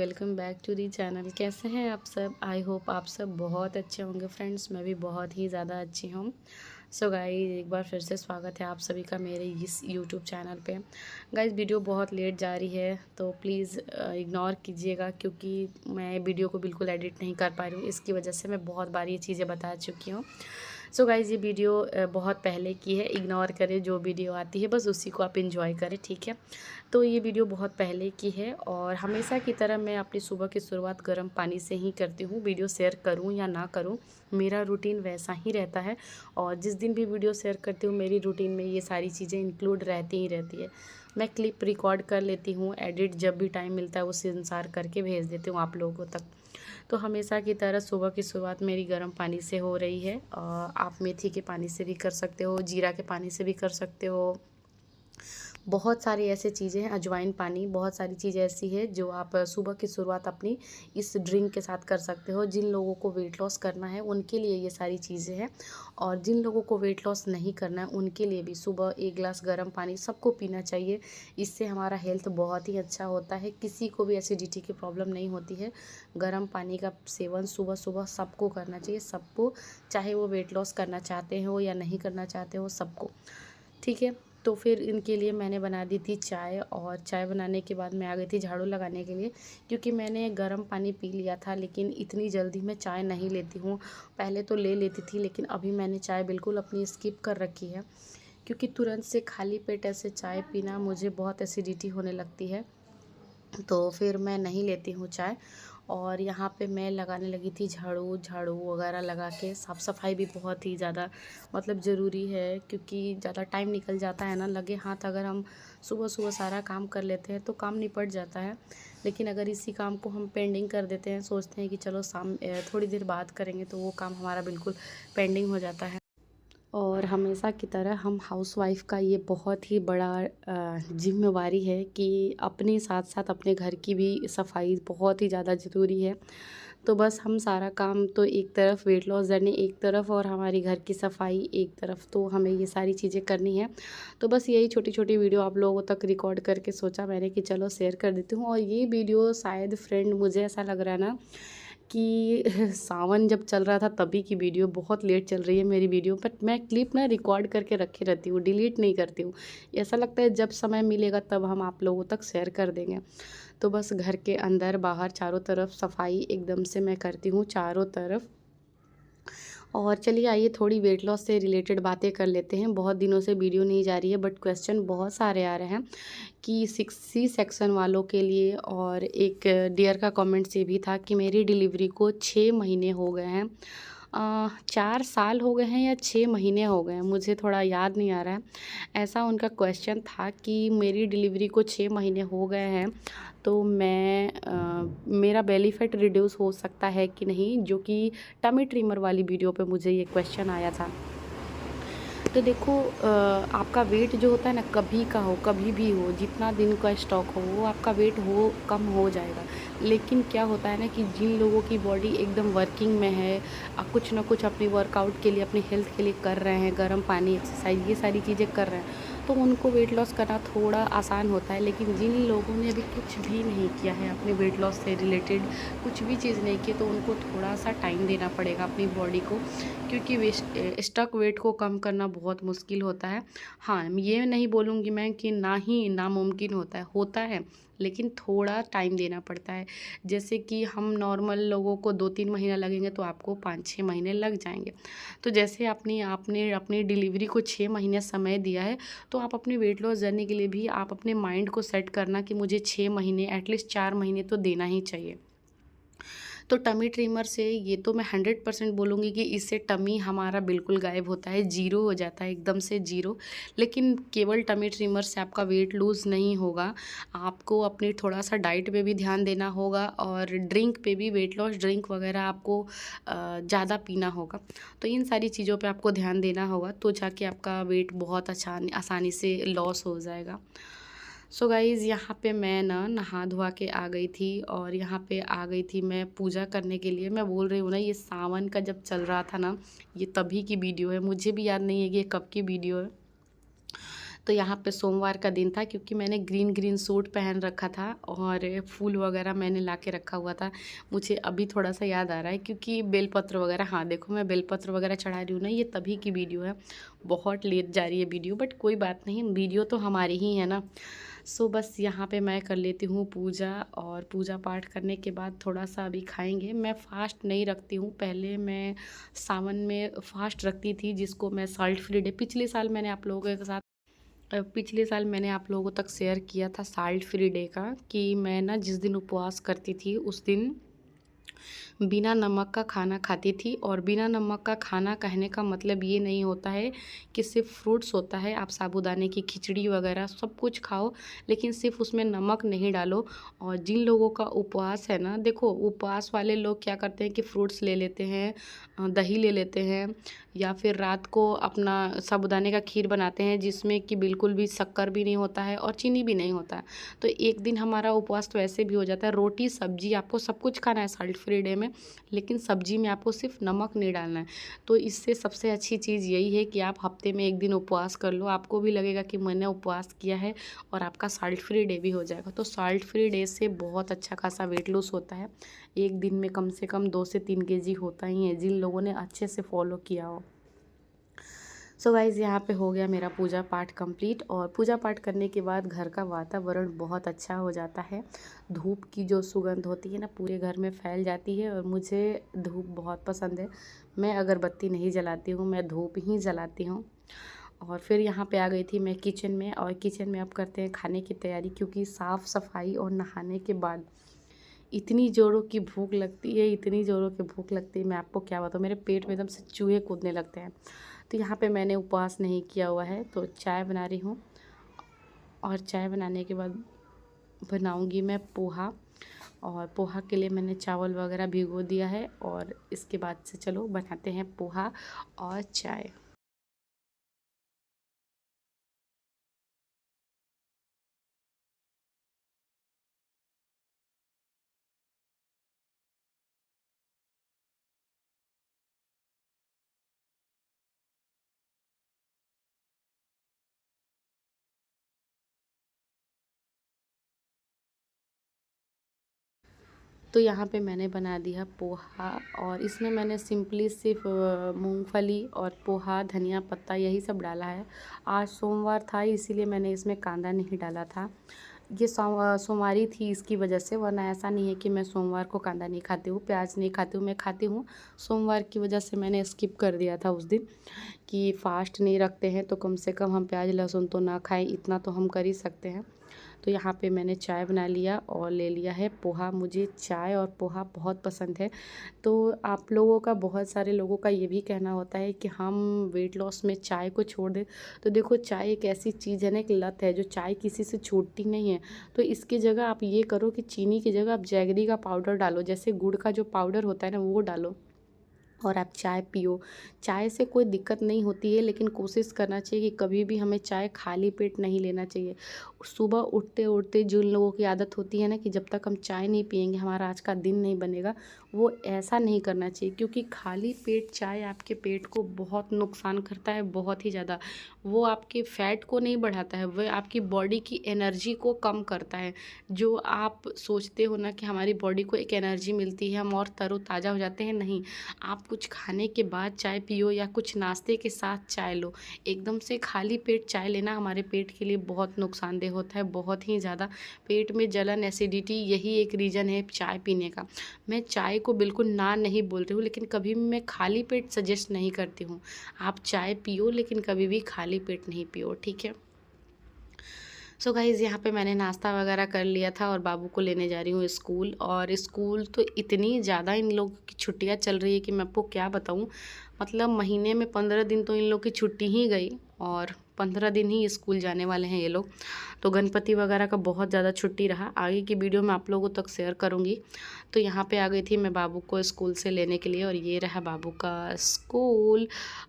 Welcome back to the channel. कैसे हैं आप सब? आई होप आप सब बहुत अच्छे होंगे फ्रेंड्स। मैं भी बहुत ही ज़्यादा अच्छी हूँ। सो गाइस, एक बार फिर से स्वागत है आप सभी का मेरे इस यूट्यूब चैनल पे। गाइस, वीडियो बहुत लेट जा रही है तो प्लीज़ इग्नोर कीजिएगा, क्योंकि मैं वीडियो को बिल्कुल एडिट नहीं कर पा रही हूँ। इसकी वजह से मैं बहुत बार ये चीज़ें बता चुकी हूँ। सो गाइज़, ये वीडियो बहुत पहले की है। इग्नोर करें, जो वीडियो आती है बस उसी को आप इंजॉय करें, ठीक है। तो ये वीडियो बहुत पहले की है और हमेशा की तरह मैं अपनी सुबह की शुरुआत गर्म पानी से ही करती हूँ। वीडियो शेयर करूँ या ना करूँ, मेरा रूटीन वैसा ही रहता है। और जिस दिन भी वीडियो शेयर करती हूँ, मेरी रूटीन में ये सारी चीज़ें इंक्लूड रहती ही रहती है। मैं क्लिप रिकॉर्ड कर लेती हूँ, एडिट जब भी टाइम मिलता है उस अनुसार करके भेज देती हूँ आप लोगों तक। तो हमेशा की तरह सुबह की शुरुआत मेरी गर्म पानी से हो रही है। आप मेथी के पानी से भी कर सकते हो, जीरा के पानी से भी कर सकते हो। बहुत सारी ऐसी चीज़ें हैं, अजवाइन पानी, बहुत सारी चीज़ें ऐसी है जो आप सुबह की शुरुआत अपनी इस ड्रिंक के साथ कर सकते हो। जिन लोगों को वेट लॉस करना है उनके लिए ये सारी चीज़ें हैं, और जिन लोगों को वेट लॉस नहीं करना है उनके लिए भी सुबह 1 ग्लास गर्म पानी सबको पीना चाहिए। इससे हमारा हेल्थ बहुत ही अच्छा होता है। किसी को भी एसिडिटी की प्रॉब्लम नहीं होती है। गर्म पानी का सेवन सुबह सुबह सबको करना चाहिए, सबको, चाहे वो वेट लॉस करना चाहते हो या नहीं करना चाहते हो, सबको, ठीक है। तो फिर इनके लिए मैंने बना दी थी चाय, और चाय बनाने के बाद मैं आ गई थी झाड़ू लगाने के लिए, क्योंकि मैंने गर्म पानी पी लिया था। लेकिन इतनी जल्दी मैं चाय नहीं लेती हूँ। पहले तो ले लेती थी, लेकिन अभी मैंने चाय बिल्कुल अपनी स्किप कर रखी है, क्योंकि तुरंत से खाली पेट ऐसे चाय पीना मुझे बहुत एसिडिटी होने लगती है। तो फिर मैं नहीं लेती हूँ चाय। और यहाँ पे मैं लगाने लगी थी झाड़ू झाड़ू वगैरह लगा के। साफ़ सफाई भी बहुत ही ज़्यादा मतलब ज़रूरी है, क्योंकि ज़्यादा टाइम निकल जाता है ना, लगे हाथ अगर हम सुबह सुबह सारा काम कर लेते हैं तो काम निपट जाता है। लेकिन अगर इसी काम को हम पेंडिंग कर देते हैं, सोचते हैं कि चलो शाम थोड़ी देर बाद करेंगे, तो वो काम हमारा बिल्कुल पेंडिंग हो जाता है। और हमेशा की तरह हम हाउसवाइफ़ का ये बहुत ही बड़ा ज़िम्मेवारी है कि अपने साथ साथ अपने घर की भी सफाई बहुत ही ज़्यादा ज़रूरी है। तो बस हम सारा काम तो एक तरफ, वेट लॉस जर्नी एक तरफ और हमारी घर की सफाई एक तरफ, तो हमें ये सारी चीज़ें करनी है। तो बस यही छोटी-छोटी वीडियो आप लोगों तक रिकॉर्ड करके सोचा मैंने कि चलो शेयर कर देती हूँ। और ये वीडियो शायद फ्रेंड, मुझे ऐसा लग रहा है ना कि सावन जब चल रहा था तभी की वीडियो, बहुत लेट चल रही है मेरी वीडियो। बट मैं क्लिप ना रिकॉर्ड करके रखे रहती हूँ, डिलीट नहीं करती हूँ। ऐसा लगता है जब समय मिलेगा तब हम आप लोगों तक शेयर कर देंगे। तो बस घर के अंदर बाहर चारों तरफ सफाई एकदम से मैं करती हूँ, चारों तरफ। और चलिए आइए थोड़ी वेट लॉस से रिलेटेड बातें कर लेते हैं। बहुत दिनों से वीडियो नहीं जा रही है, बट क्वेश्चन बहुत सारे आ रहे हैं कि सी सेक्शन वालों के लिए। और एक डियर का कमेंट्स ये भी था कि मेरी डिलीवरी को 6 महीने हो गए हैं। 4 साल हो गए हैं या 6 महीने हो गए हैं, मुझे थोड़ा याद नहीं आ रहा है। ऐसा उनका क्वेश्चन था कि मेरी डिलीवरी को 6 महीने हो गए हैं, तो मेरा बेली फैट रिड्यूस हो सकता है कि नहीं, जो कि टमी ट्रिमर वाली वीडियो पे मुझे ये क्वेश्चन आया था। तो देखो, आपका वेट जो होता है ना, कभी का हो, कभी भी हो, जितना दिन का स्टॉक हो, वो आपका वेट हो कम हो जाएगा। लेकिन क्या होता है ना कि जिन लोगों की बॉडी एकदम वर्किंग में है, कुछ ना कुछ अपनी वर्कआउट के लिए, अपनी हेल्थ के लिए कर रहे हैं, गर्म पानी, एक्सरसाइज, ये सारी चीज़ें कर रहे हैं, तो उनको वेट लॉस करना थोड़ा आसान होता है। लेकिन जिन लोगों ने अभी कुछ भी नहीं किया है अपने वेट लॉस से रिलेटेड, कुछ भी चीज़ नहीं की, तो उनको थोड़ा सा टाइम देना पड़ेगा अपनी बॉडी को, क्योंकि स्टक वेट को कम करना बहुत मुश्किल होता है। हाँ, ये नहीं बोलूँगी मैं कि ना ही नामुमकिन होता है, लेकिन थोड़ा टाइम देना पड़ता है। जैसे कि हम नॉर्मल लोगों को 2-3 महीना लगेंगे, तो आपको 5-6 महीने लग जाएंगे। तो जैसे आपने अपनी डिलीवरी को 6 महीने समय दिया है, तो आप अपनी वेट लॉस जर्नी के लिए भी आप अपने माइंड को सेट करना कि मुझे 6 महीने, एटलीस्ट 4 महीने तो देना ही चाहिए। तो टमी ट्रिमर से ये तो मैं 100% बोलूँगी कि इससे टमी हमारा बिल्कुल गायब होता है, ज़ीरो हो जाता है, एकदम से ज़ीरो। लेकिन केवल टमी ट्रिमर से आपका वेट लूज़ नहीं होगा, आपको अपनी थोड़ा-सा डाइट पे भी ध्यान देना होगा, और ड्रिंक पे भी, वेट लॉस ड्रिंक वगैरह आपको ज़्यादा पीना होगा। तो इन सारी चीज़ों पे आपको ध्यान देना होगा, तो जाके आपका वेट बहुत आसानी से लॉस हो जाएगा। सो गाइज़, यहाँ पे मैं ना नहा धोवा के आ गई थी, और यहाँ पे आ गई थी मैं पूजा करने के लिए। मैं बोल रही हूँ ना, ये सावन का जब चल रहा था ना, ये तभी की वीडियो है, मुझे भी याद नहीं है कि ये कब की वीडियो है। तो तो यहाँ पे सोमवार का दिन था, क्योंकि मैंने ग्रीन ग्रीन सूट पहन रखा था और फूल वगैरह मैंने ला के रखा हुआ था। मुझे अभी थोड़ा सा याद आ रहा है, क्योंकि बेलपत्र वगैरह, हाँ देखो मैं बेलपत्र वगैरह चढ़ा रही हूँ ना, ये तभी की वीडियो है। बहुत लेट जा रही है वीडियो, बट कोई बात नहीं, वीडियो तो हमारी ही है ना। सो बस यहाँ पे मैं कर लेती हूँ पूजा, और पूजा पाठ करने के बाद थोड़ा सा अभी खाएंगे। मैं फ़ास्ट नहीं रखती हूँ, पहले मैं सावन में फ़ास्ट रखती थी, जिसको मैं साल्ट फ्री डे, पिछले साल मैंने आप लोगों तक शेयर किया था साल्ट फ्री डे का, कि मैं ना जिस दिन उपवास करती थी उस दिन बिना नमक का खाना खाती थी। और बिना नमक का खाना कहने का मतलब ये नहीं होता है कि सिर्फ फ्रूट्स होता है, आप साबूदाने की खिचड़ी वगैरह सब कुछ खाओ, लेकिन सिर्फ उसमें नमक नहीं डालो। और जिन लोगों का उपवास है ना, देखो उपवास वाले लोग क्या करते हैं कि फ्रूट्स ले लेते हैं, दही ले लेते हैं, या फिर रात को अपना साबूदाने का खीर बनाते हैं, जिसमें कि बिल्कुल भी शक्कर भी नहीं होता है और चीनी भी नहीं होता है। तो एक दिन हमारा उपवास तो ऐसे भी हो जाता है। रोटी सब्जी आपको सब कुछ खाना है साल्ट फ्री डे में, लेकिन सब्जी में आपको सिर्फ नमक नहीं डालना है। तो इससे सबसे अच्छी चीज़ यही है कि आप हफ्ते में एक दिन उपवास कर लो, आपको भी लगेगा कि मैंने उपवास किया है, और आपका साल्ट फ्री डे भी हो जाएगा। तो साल्ट फ्री डे से बहुत अच्छा खासा वेट लॉस होता है, एक दिन में कम से कम 2 से 3 केजी होता ही है, जिन लोगों ने अच्छे से फॉलो किया हो। सो गाइज़, यहाँ पे हो गया मेरा पूजा पाठ कंप्लीट, और पूजा पाठ करने के बाद घर का वातावरण बहुत अच्छा हो जाता है। धूप की जो सुगंध होती है ना, पूरे घर में फैल जाती है, और मुझे धूप बहुत पसंद है। मैं अगरबत्ती नहीं जलाती हूँ, मैं धूप ही जलाती हूँ। और फिर यहाँ पे आ गई थी मैं किचन में, और किचन में अब करते हैं खाने की तैयारी, क्योंकि साफ़ सफाई और नहाने के बाद इतनी ज़ोरों की भूख लगती है, इतनी ज़ोरों की भूख लगती है, मैं आपको क्या बताऊँ, मेरे पेट में एकदम से चूहे कूदने लगते हैं। तो यहाँ पे मैंने उपवास नहीं किया हुआ है, तो चाय बना रही हूँ, और चाय बनाने के बाद बनाऊँगी मैं पोहा। और पोहा के लिए मैंने चावल वगैरह भिगो दिया है, और इसके बाद से चलो बनाते हैं पोहा और चाय। तो यहाँ पे मैंने बना दिया पोहा, और इसमें मैंने सिंपली सिर्फ मूंगफली और पोहा, धनिया पत्ता, यही सब डाला है। आज सोमवार था, इसीलिए मैंने इसमें कांदा नहीं डाला था। ये सोमवारी थी, इसकी वजह से, वरना ऐसा नहीं है कि मैं सोमवार को कांदा नहीं खाती हूँ, प्याज नहीं खाती हूँ, मैं खाती हूँ। सोमवार की वजह से मैंने स्किप कर दिया था उस दिन, कि फ़ास्ट नहीं रखते हैं तो कम से कम हम प्याज लहसुन तो ना खाएं, इतना तो हम कर ही सकते हैं। तो यहाँ पे मैंने चाय बना लिया और ले लिया है पोहा। मुझे चाय और पोहा बहुत पसंद है। तो आप लोगों का, बहुत सारे लोगों का ये भी कहना होता है कि हम वेट लॉस में चाय को छोड़ दें। तो देखो, चाय एक ऐसी चीज़ है ना, एक लत है, जो चाय किसी से छूटती नहीं है। तो इसकी जगह आप ये करो कि चीनी की जगह आप जैगरी का पाउडर डालो, जैसे गुड़ का जो पाउडर होता है ना, वो डालो, और आप चाय पियो। चाय से कोई दिक्कत नहीं होती है, लेकिन कोशिश करना चाहिए कि कभी भी हमें चाय खाली पेट नहीं लेना चाहिए। सुबह उठते उठते जिन लोगों की आदत होती है ना, कि जब तक हम चाय नहीं पिएंगे हमारा आज का दिन नहीं बनेगा, वो ऐसा नहीं करना चाहिए, क्योंकि खाली पेट चाय आपके पेट को बहुत नुकसान करता है, बहुत ही ज़्यादा। वो आपके फैट को नहीं बढ़ाता है, वह आपकी बॉडी की एनर्जी को कम करता है। जो आप सोचते हो ना कि हमारी बॉडी को एक एनर्जी मिलती है, हम और तरोताज़ा हो जाते हैं, नहीं। आप कुछ खाने के बाद चाय पियो, या कुछ नाश्ते के साथ चाय लो। एकदम से खाली पेट चाय लेना हमारे पेट के लिए बहुत नुकसानदेह होता है, बहुत ही ज़्यादा। पेट में जलन, एसिडिटी, यही एक रीज़न है चाय पीने का। मैं चाय को बिल्कुल ना नहीं बोल रही हूँ, लेकिन कभी भी मैं खाली पेट सजेस्ट नहीं करती हूँ। आप चाय पियो, लेकिन कभी भी खाली पेट नहीं पियो, ठीक है। सो गाइज़, यहाँ पे मैंने नाश्ता वगैरह कर लिया था, और बाबू को लेने जा रही हूँ स्कूल। और स्कूल तो इतनी ज़्यादा इन लोगों की छुट्टियाँ चल रही है कि मैं आपको क्या बताऊँ। मतलब महीने में 15 दिन तो इन लोग की छुट्टी ही गई, और 15 दिन ही स्कूल जाने वाले हैं ये लोग। तो गणपति वगैरह का बहुत ज़्यादा छुट्टी रहा। आगे की वीडियो मैं आप लोगों तक शेयर करूँगी। तो यहाँ पे आ गई थी मैं बाबू को स्कूल से लेने के लिए, और ये रहा बाबू का स्कूल।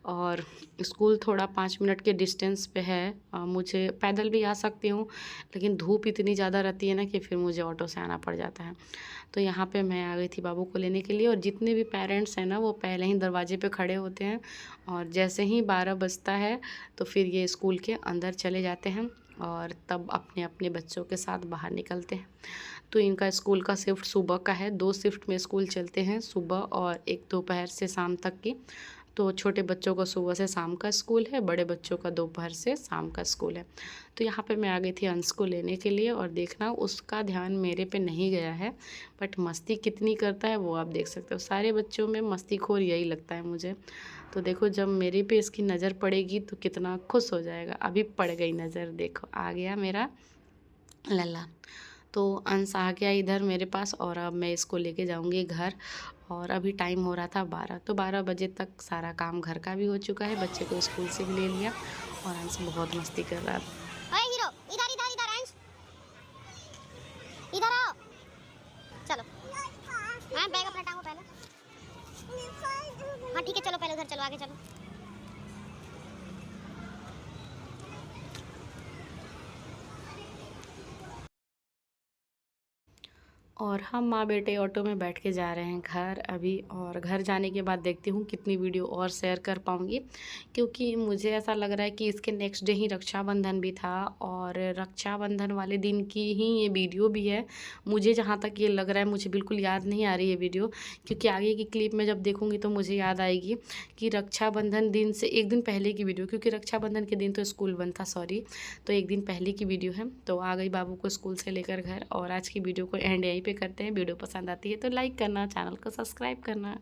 और स्कूल थोड़ा 5 मिनट के डिस्टेंस पे है। मुझे पैदल भी आ सकती हूँ, लेकिन धूप इतनी ज़्यादा रहती है ना कि फिर मुझे ऑटो से आना पड़ जाता है। तो यहाँ पे मैं आ गई थी बाबू को लेने के लिए, और जितने भी पेरेंट्स हैं ना वो पहले ही दरवाजे पे खड़े होते हैं, और जैसे ही 12 बजता है तो फिर ये स्कूल के अंदर चले जाते हैं, और तब अपने अपने बच्चों के साथ बाहर निकलते हैं। तो इनका स्कूल का शिफ्ट सुबह का है, 2 शिफ्ट में स्कूल चलते हैं, सुबह और एक दोपहर से शाम तक की। तो छोटे बच्चों का सुबह से शाम का स्कूल है, बड़े बच्चों का दोपहर से शाम का स्कूल है। तो यहाँ पे मैं आ गई थी अंश को लेने के लिए, और देखना उसका ध्यान मेरे पे नहीं गया है, बट मस्ती कितनी करता है वो आप देख सकते हो। सारे बच्चों में मस्तीखोर यही लगता है मुझे। तो देखो जब मेरे पे इसकी नज़र पड़ेगी तो कितना खुश हो जाएगा। अभी पड़ गई नज़र, देखो आ गया मेरा लल्ला। तो अंश आ गया इधर मेरे पास, और अब मैं इसको लेके जाऊंगी घर। और अभी टाइम हो रहा था 12, तो 12 बजे तक सारा काम घर का भी हो चुका है, बच्चे को स्कूल से भी ले लिया, और अंश बहुत मस्ती कर रहा था। ओए हीरो, इधर इधर इधर अंश, इधर आओ, चलो। हाँ बैग अपना टांगो पहले। हाँ ठीक है, चलो पहले उधर चलो, आगे चलो। और हम माँ बेटे ऑटो में बैठ के जा रहे हैं घर अभी। और घर जाने के बाद देखती हूँ कितनी वीडियो और शेयर कर पाऊँगी, क्योंकि मुझे ऐसा लग रहा है कि इसके नेक्स्ट डे ही रक्षाबंधन भी था, और रक्षाबंधन वाले दिन की ही ये वीडियो भी है। मुझे जहाँ तक ये लग रहा है, मुझे बिल्कुल याद नहीं आ रही है वीडियो, क्योंकि आगे की क्लिप में जब देखूँगी तो मुझे याद आएगी कि रक्षाबंधन दिन से एक दिन पहले की वीडियो, क्योंकि रक्षाबंधन के दिन तो स्कूल बंद था, सॉरी। तो एक दिन पहले की वीडियो है। तो आ गई बाबू को स्कूल से लेकर घर, और आज की वीडियो को एंड यहीं पे करते हैं। वीडियो पसंद आती है तो लाइक करना, चैनल को सब्सक्राइब करना।